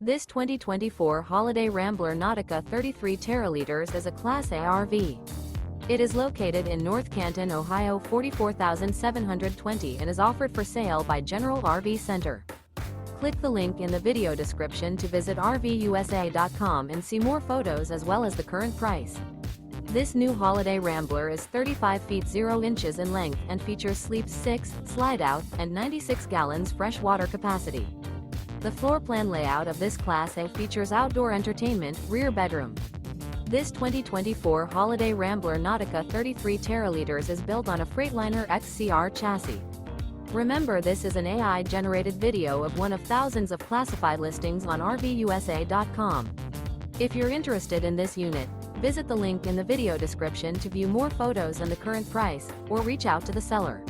This 2024 Holiday Rambler Nautica 33 teraliters is a Class A RV. It is located in North Canton, Ohio 44720 and is offered for sale by General RV Center. Click the link in the video description to visit RVUSA.com and see more photos as well as the current price. This new Holiday Rambler is 35 feet 0 inches in length and features sleeps 6, Slideout, and 96 gallons fresh water capacity. The floor plan layout of this Class A features outdoor entertainment, rear bedroom. This 2024 Holiday Rambler Nautica 33 teraliters is built on a Freightliner XCR chassis. Remember, this is an AI-generated video of one of thousands of classified listings on RVUSA.com. If you're interested in this unit, visit the link in the video description to view more photos and the current price, or reach out to the seller.